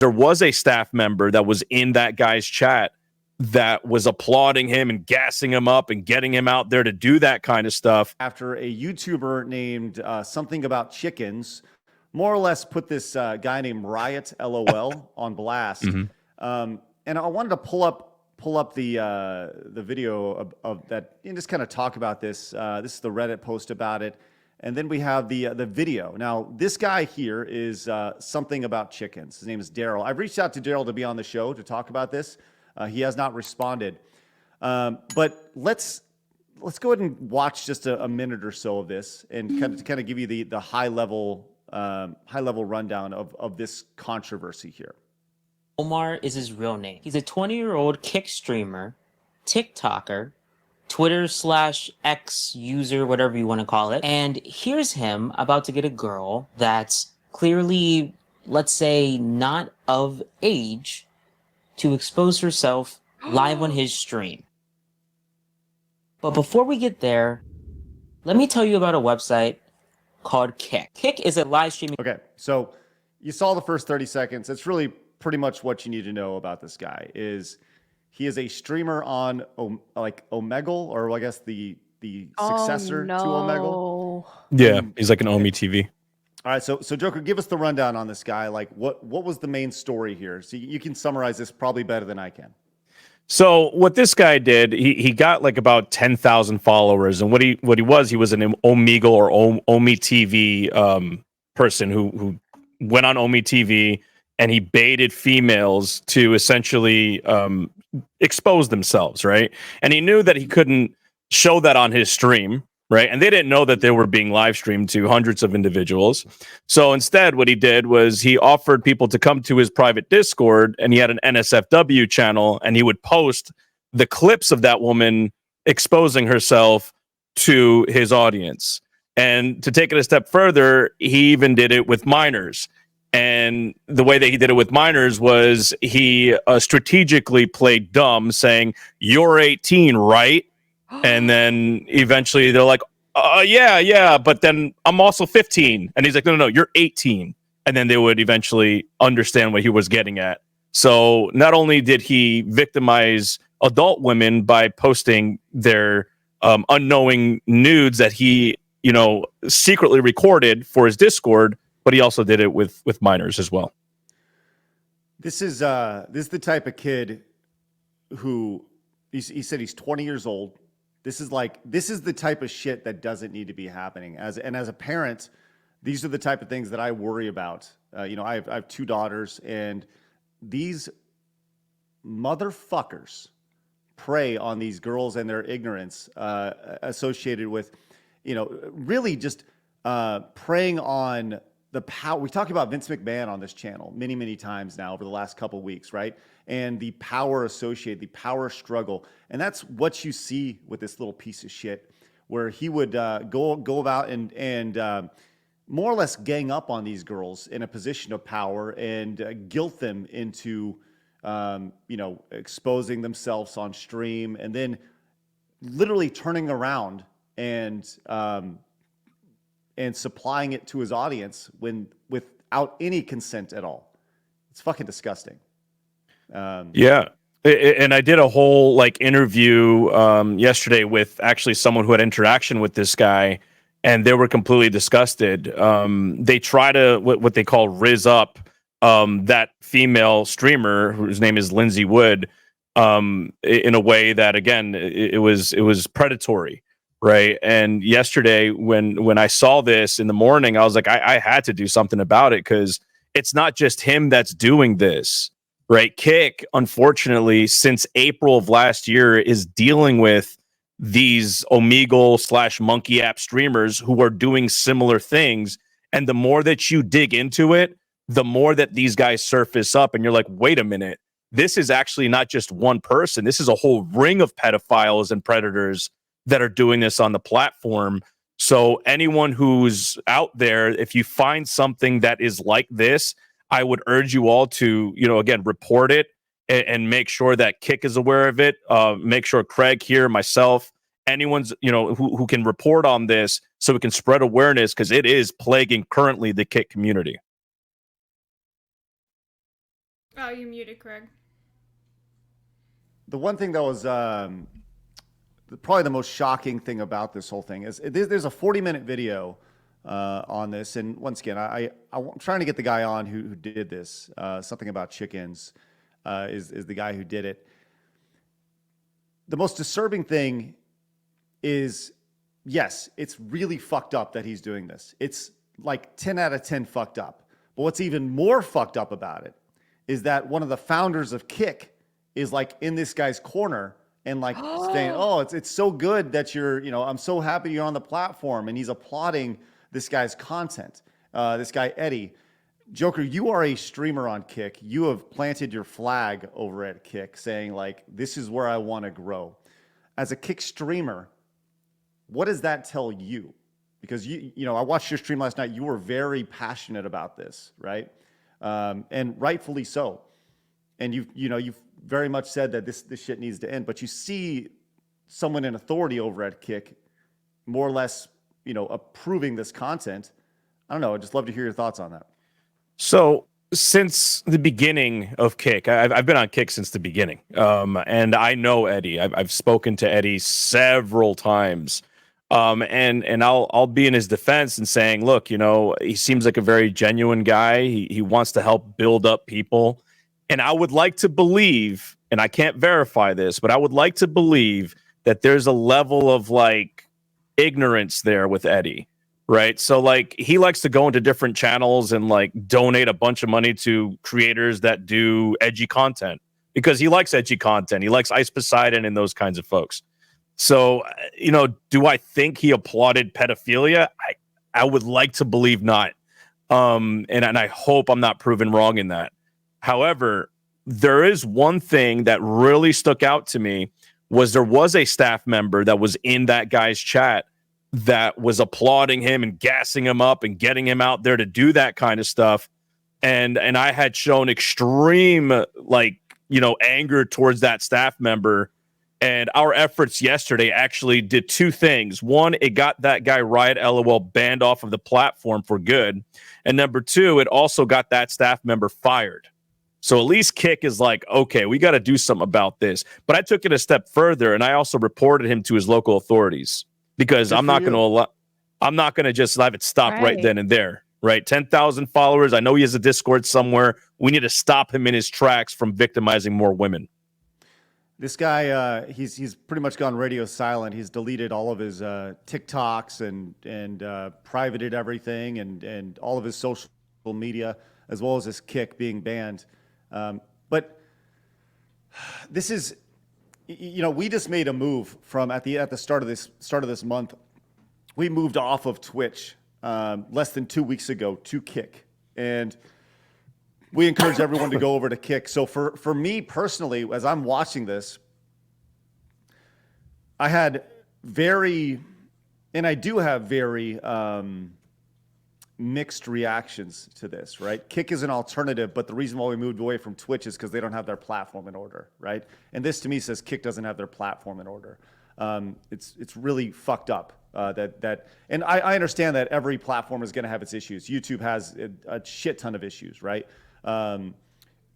there was a staff member that was in that guy's chat that was applauding him and gassing him up and getting him out there to do that kind of stuff. After a YouTuber named something about chickens, more or less put this guy named Riot LOL on blast. And I wanted to pull up the video of that and just kind of talk about this. This is the Reddit post about it. And then we have the video. Now, this guy here is something about chickens. His name is Daryl. I've reached out to Daryl to be on the show to talk about this. He has not responded. But let's go ahead and watch just a minute or so of this and kind of give you the high level rundown of this controversy here. Omar is his real name. He's a 20-year-old Kick streamer, TikToker, Twitter/X user, whatever you want to call it. And here's him about to get a girl that's clearly, let's say, not of age to expose herself live on his stream. But before we get there, let me tell you about a website called Kick. Kick is a live streaming. Okay, so you saw the first 30 seconds. It's really pretty much what you need to know about this guy. Is he is a streamer on like Omegle, or I guess the successor to Omegle. Yeah, he's like an Omi TV. All right, so Joker, give us the rundown on this guy. Like, what was the main story here? So you can summarize this probably better than I can. So what this guy did, he got like about 10,000 followers, and what he was an Omegle or Omi TV person who went on Omi TV, and he baited females to essentially expose themselves, right? And he knew that he couldn't show that on his stream, right? And they didn't know that they were being live streamed to hundreds of individuals. So instead, what he did was he offered people to come to his private Discord, and he had an NSFW channel, and he would post the clips of that woman exposing herself to his audience. And to take it a step further, he even did it with minors. And the way that he did it with minors was he strategically played dumb, saying, "You're 18, right?" And then eventually they're like, yeah, but then I'm also 15. And he's like, no, you're 18. And then they would eventually understand what he was getting at. So not only did he victimize adult women by posting their unknowing nudes that he, secretly recorded for his Discord, but he also did it with minors as well. This is the type of kid who he said he's 20 years old. This is the type of shit that doesn't need to be happening. As a parent, these are the type of things that I worry about. I have two daughters, and these motherfuckers prey on these girls and their ignorance associated with, really just preying on the power. We talk about Vince McMahon on this channel many, many times now over the last couple of weeks, right? And the power associated, the power struggle. And that's what you see with this little piece of shit, where he would go about and more or less gang up on these girls in a position of power and guilt them into, exposing themselves on stream, and then literally turning around and supplying it to his audience without any consent at all. It's fucking disgusting. Yeah. And I did a whole interview yesterday with actually someone who had interaction with this guy, and they were completely disgusted. They try to what they call riz up that female streamer whose name is Lindsay Wood in a way that, again, it was predatory. Right. And yesterday when I saw this in the morning, I was like, I had to do something about it, because it's not just him that's doing this. Right. Kick, unfortunately, since April of last year, is dealing with these Omegle/Monkey app streamers who are doing similar things. And the more that you dig into it, the more that these guys surface up. And you're like, wait a minute, this is actually not just one person. This is a whole ring of pedophiles and predators that are doing this on the platform. So anyone who's out there, if you find something that is like this, I would urge you all to, again, report it and make sure that Kick is aware of it. Make sure Craig here, myself, anyone's, who can report on this, so we can spread awareness, because it is plaguing currently the Kick community. you muted, Craig. The one thing that was probably the most shocking thing about this whole thing is there's a 40-minute video on this. And once again, I'm trying to get the guy on who did this. Something about chickens is the guy who did it. The most disturbing thing is, yes, it's really fucked up that he's doing this. It's like 10 out of 10 fucked up. But what's even more fucked up about it is that one of the founders of Kick is like in this guy's corner and like saying, "Oh, it's so good that I'm so happy you're on the platform," and he's applauding this guy's content. This guy Eddie, Joker, you are a streamer on Kick. You have planted your flag over at Kick, saying like, "This is where I want to grow." As a Kick streamer, what does that tell you? Because I watched your stream last night. You were very passionate about this, right? And rightfully so. And you've very much said that this shit needs to end. But you see someone in authority over at Kick, more or less, approving this content. I don't know. I'd just love to hear your thoughts on that. So since the beginning of Kick, I've been on Kick since the beginning, and I know Eddie. I've spoken to Eddie several times. And I'll be in his defense and saying, look, he seems like a very genuine guy. He wants to help build up people. And I would like to believe, and I can't verify this, but I would like to believe that there's a level of like ignorance there with Eddie, right? So like he likes to go into different channels and like donate a bunch of money to creators that do edgy content because he likes edgy content. He likes Ice Poseidon and those kinds of folks. So, do I think he applauded pedophilia? I would like to believe not. And I hope I'm not proven wrong in that. However, there is one thing that really stuck out to me was there was a staff member that was in that guy's chat that was applauding him and gassing him up and getting him out there to do that kind of stuff. And I had shown extreme, anger towards that staff member. And our efforts yesterday actually did two things. One, it got that guy Riot LOL banned off of the platform for good. And number two, it also got that staff member fired. So at least Kick is like, okay, we got to do something about this. But I took it a step further, and I also reported him to his local authorities because I'm not going to just have it stop right then and there. Right, 10,000 followers. I know he has a Discord somewhere. We need to stop him in his tracks from victimizing more women. This guy, he's pretty much gone radio silent. He's deleted all of his TikToks and privated everything and all of his social media, as well as his Kick being banned. But this is, we just made a move from at the start of this month. We moved off of Twitch less than 2 weeks ago to Kick, and we encourage everyone to go over to Kick. So for me personally, as I'm watching this, I had I do have very mixed reactions to this, right? Kick is an alternative, but the reason why we moved away from Twitch is because they don't have their platform in order, right? And this to me says Kick doesn't have their platform in order. It's really fucked up. And I understand that every platform is going to have its issues. YouTube has a shit ton of issues, right? As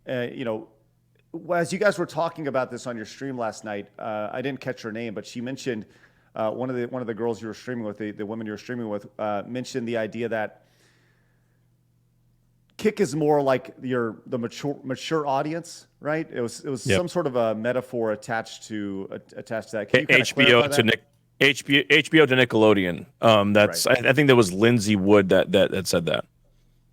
you guys were talking about this on your stream last night, I didn't catch her name, but she mentioned one of the girls you were streaming with, the women you were streaming with, mentioned the idea that Kick is more like the mature audience, right? It was some sort of a metaphor attached to that. Can you HBO to Nickelodeon. That's right. I think there was Lindsay Wood that said that.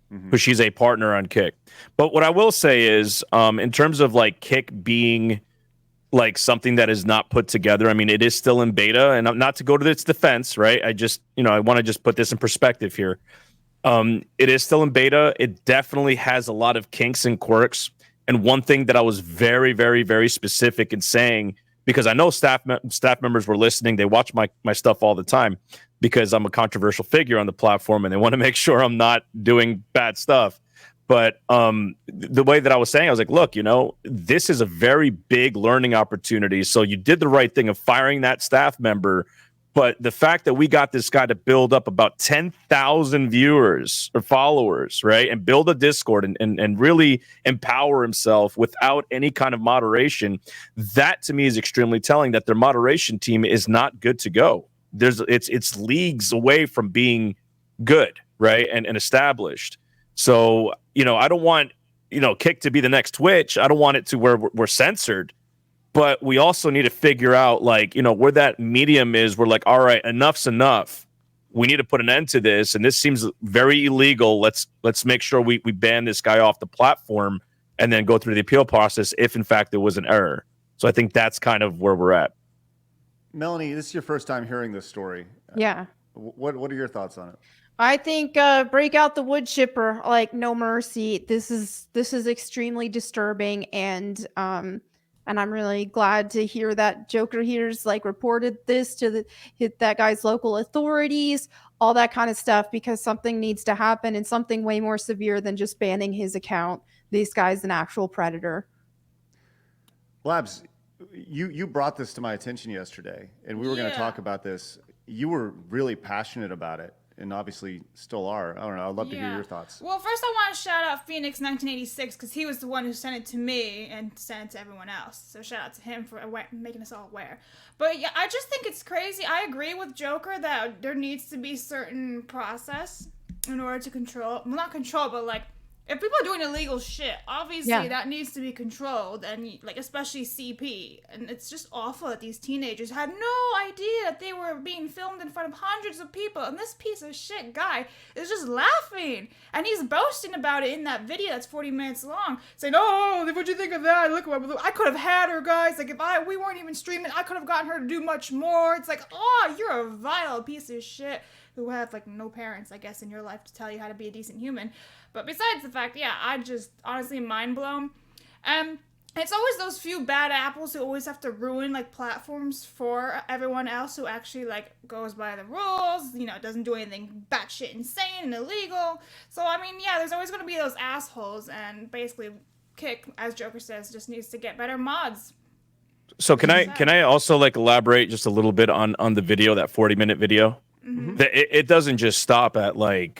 Because she's a partner on Kick. But what I will say is, in terms of like Kick being like something that is not put together, I mean, it is still in beta, and not to go to its defense, right? I just, I want to just put this in perspective here. It is still in beta. It definitely has a lot of kinks and quirks. And one thing that I was very, very, very specific in saying, because I know staff members were listening, they watch my stuff all the time, because I'm a controversial figure on the platform and they want to make sure I'm not doing bad stuff. But the way that I was saying, I was like, look, this is a very big learning opportunity. So you did the right thing of firing that staff member But the fact that we got this guy to build up about 10,000 viewers or followers, right, and build a Discord and really empower himself without any kind of moderation, that to me is extremely telling that their moderation team is not good to go. It's leagues away from being good, right, and established. So, I don't want, Kick to be the next Twitch. I don't want it to where we're censored. But we also need to figure out, where that medium is. We're like, all right, enough's enough. We need to put an end to this. And this seems very illegal. Let's make sure we ban this guy off the platform and then go through the appeal process if, in fact, there was an error. So I think that's kind of where we're at. Melanie, this is your first time hearing this story. Yeah. What are your thoughts on it? I think break out the wood chipper, like no mercy. This is extremely disturbing, and I'm really glad to hear that Joker here's reported this to that guy's local authorities, all that kind of stuff, because something needs to happen, and something way more severe than just banning his account. This guy's an actual predator. Labs, you brought this to my attention yesterday, and we were going to talk about this. You were really passionate about it, and obviously still are. I don't know. I'd love to hear your thoughts. Well, first I want to shout out Phoenix 1986 because he was the one who sent it to me and sent it to everyone else. So shout out to him for making us all aware. But yeah, I just think it's crazy. I agree with Joker that there needs to be certain process in order to control, well, not control, but if people are doing illegal shit, obviously that needs to be controlled, and especially CP. And it's just awful that these teenagers had no idea that they were being filmed in front of hundreds of people, and this piece of shit guy is just laughing, and he's boasting about it in that video that's 40 minutes long, saying, "Oh, what'd you think of that? Look, I could have had her, guys. If we weren't even streaming, I could have gotten her to do much more." It's oh, you're a vile piece of shit who have no parents, I guess, in your life to tell you how to be a decent human. But besides the fact, I just honestly mind blown. It's always those few bad apples who always have to ruin platforms for everyone else who actually goes by the rules, doesn't do anything batshit insane and illegal. So I mean, there's always going to be those assholes, and basically Kick, as Joker says, just needs to get better mods. So can I also elaborate just a little bit on the video, that 40-minute video? Mm-hmm. It doesn't just stop at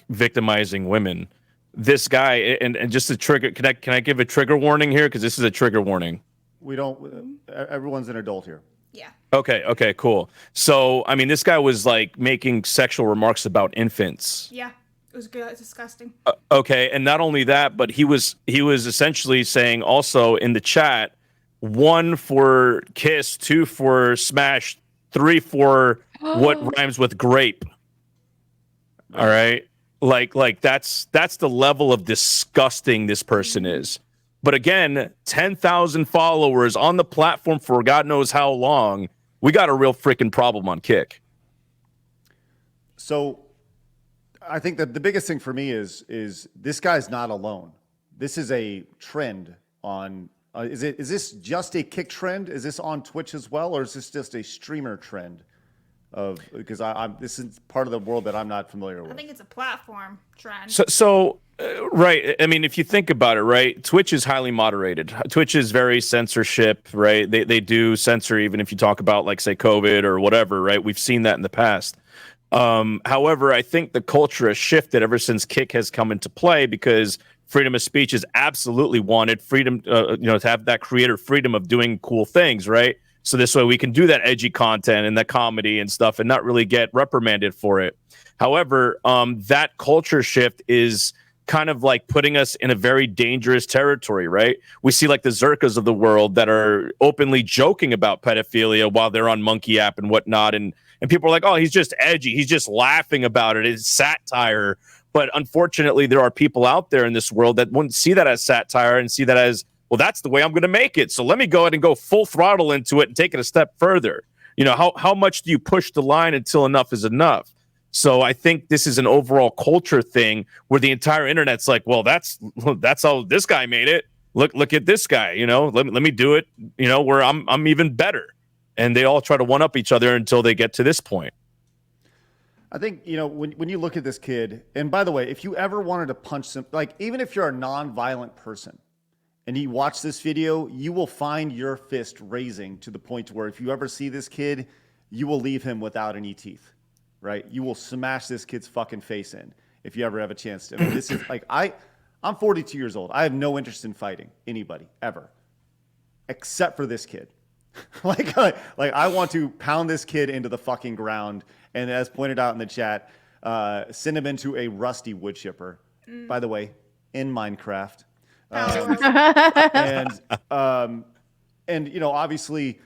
victimizing women. This guy, and just a trigger. Can I give a trigger warning here? Because this is a trigger warning. We don't. Everyone's an adult here. Yeah. Okay, cool. So I mean, this guy was making sexual remarks about infants. Yeah, it was good. It's disgusting. Okay, and not only that, but he was essentially saying also in the chat, 1 for kiss, 2 for smash, 3 for what rhymes with grape. All right. That's the level of disgusting this person is. But again, 10,000 followers on the platform for God knows how long. We got a real freaking problem on Kick. So I think that the biggest thing for me is this guy's not alone. This is a trend on is this just a Kick trend? Is this on Twitch as well, or is this just a streamer trend? Because I'm this is part of the world that I'm not familiar with. I think it's a platform trend. So right. I mean, if you think about it, right, Twitch is highly moderated. Twitch is very censorship, right? They do censor even if you talk about say COVID or whatever, right? We've seen that in the past. However, I think the culture has shifted ever since Kick has come into play because freedom of speech is absolutely wanted. Freedom, to have that creator freedom of doing cool things, right? So this way we can do that edgy content and that comedy and stuff and not really get reprimanded for it. However, that culture shift is kind of putting us in a very dangerous territory, right? We see the Zerkas of the world that are openly joking about pedophilia while they're on Monkey App and whatnot. And people are like, oh, he's just edgy. He's just laughing about it. It's satire. But unfortunately, there are people out there in this world that wouldn't see that as satire and see that as, well, that's the way I'm going to make it. So let me go ahead and go full throttle into it and take it a step further. How much do you push the line until enough is enough? So I think this is an overall culture thing where the entire internet's well, that's how this guy made it. Look at this guy, let me do it, where I'm even better. And they all try to one up each other until they get to this point. I think, when you look at this kid, and by the way, if you ever wanted to punch some, even if you're a non-violent person, and you watch this video, you will find your fist raising to the point where if you ever see this kid, you will leave him without any teeth, right? You will smash this kid's fucking face in if you ever have a chance to. I mean, this is like, I'm 42 years old. I have no interest in fighting anybody ever, except for this kid. like I want to pound this kid into the fucking ground. And as pointed out in the chat, send him into a rusty wood chipper. By the way, in Minecraft. And you know, obviously,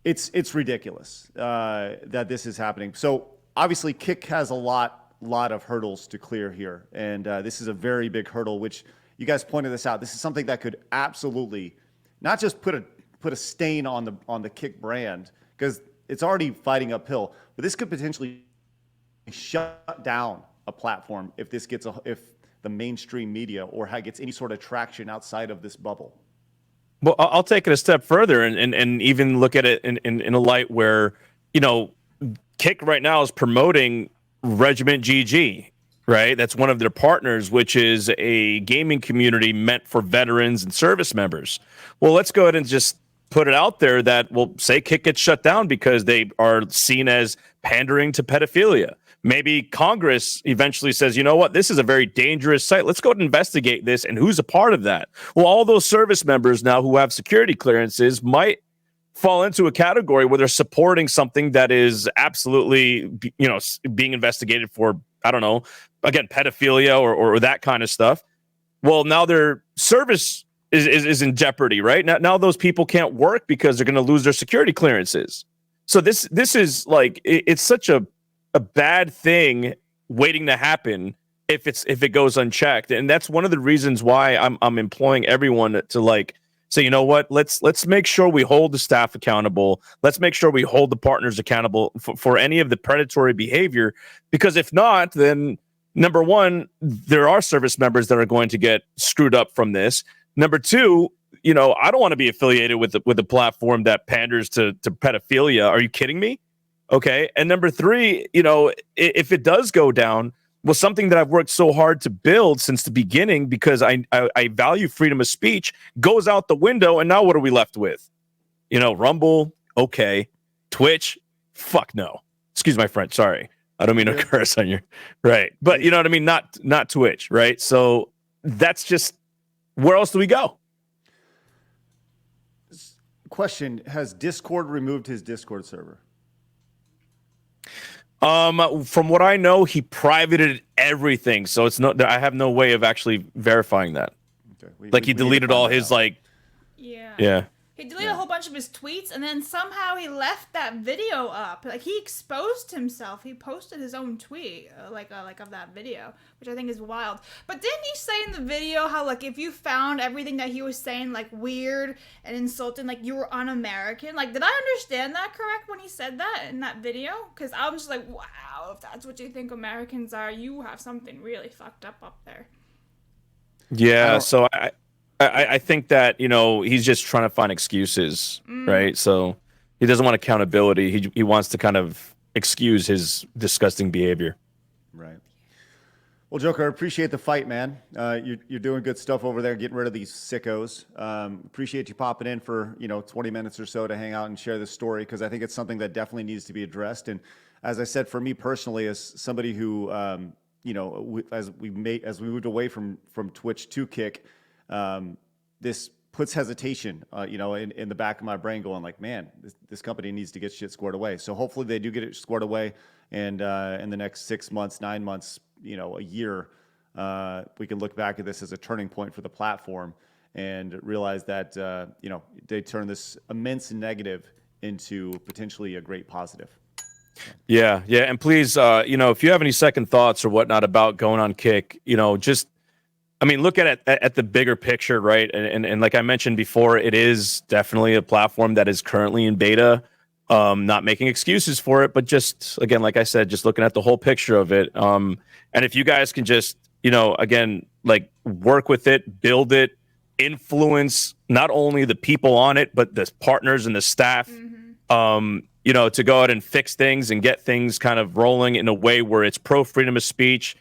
it's ridiculous that this is happening. So obviously, Kick has a lot of hurdles to clear here, and this is a very big hurdle. Which you guys pointed this out. This is something that could absolutely not just put a stain on the Kick brand, because it's already fighting uphill, but this could potentially shut down a platform if this gets if the mainstream media or gets any sort of traction outside of this bubble. Well, I'll take it a step further and even look at it in a light where, you know, Kick right now is promoting Regiment GG, right? That's one of their partners, which is a gaming community meant for veterans and service members. Well, let's go ahead and just put it out there that, well, say Kick gets shut down because they are seen as pandering to pedophilia. Maybe Congress eventually says, you know what, this is a very dangerous site. Let's go and investigate this. And who's a part of that? Well, all those service members now who have security clearances might fall into a category where they're supporting something that is absolutely, you know, being investigated for, I don't know, again, pedophilia or that kind of stuff. Well, now their service is in jeopardy, right? Now those people can't work because they're going to lose their security clearances. So this is like, it's such a bad thing waiting to happen if it goes unchecked. And that's one of the reasons why I'm employing everyone to like say, you know what, let's make sure we hold the staff accountable. Let's make sure we hold the partners accountable for any of the predatory behavior, because if not, then number one, there are service members that are going to get screwed up from this. Number two, you know, I don't want to be affiliated with a platform that panders to pedophilia. Are you kidding me? Okay. And number three, you know, if it does go down, well, something that I've worked so hard to build since the beginning, because I value freedom of speech, goes out the window. And now what are we left with? You know, Rumble, okay. Twitch, fuck no. Excuse my French, sorry. I don't mean to curse on you. Right. But you know what I mean? Not Twitch, right? So that's just, where else do we go? Question, has Discord removed his Discord server? From what I know, he privated everything, so it's not. I have no way of actually verifying that. Okay. Like he deleted all his like. Yeah. He deleted a whole bunch of his tweets, and then somehow he left that video up. Like, he exposed himself. He posted his own tweet, like of that video, which I think is wild. But didn't he say in the video how, like, if you found everything that he was saying, like, weird and insulting, like, you were un-American? Like, did I understand that correct when he said that in that video? Because I was just like, wow, if that's what you think Americans are, you have something really fucked up there. Yeah, so I think that, you know, he's just trying to find excuses, right? So he doesn't want accountability. He wants to kind of excuse his disgusting behavior. Right. Well, Joker, I appreciate the fight, man. You're doing good stuff over there, getting rid of these sickos. Appreciate you popping in for 20 minutes or so to hang out and share this story, because I think it's something that definitely needs to be addressed. And as I said, for me personally, as somebody who as we moved away from Twitch to Kick. This puts hesitation, in the back of my brain, going like, man, this company needs to get shit squared away. So hopefully they do get it squared away, and in the next 6 months, 9 months, a year, we can look back at this as a turning point for the platform and realize that they turn this immense negative into potentially a great positive. Yeah, and please, if you have any second thoughts or whatnot about going on Kick, look at it at the bigger picture, right? And like I mentioned before, it is definitely a platform that is currently in beta. Not making excuses for it, but just, again, like I said, just looking at the whole picture of it. And if you guys can just, again, like work with it, build it, influence not only the people on it, but the partners and the staff, to go out and fix things and get things kind of rolling in a way where it's pro freedom of speech,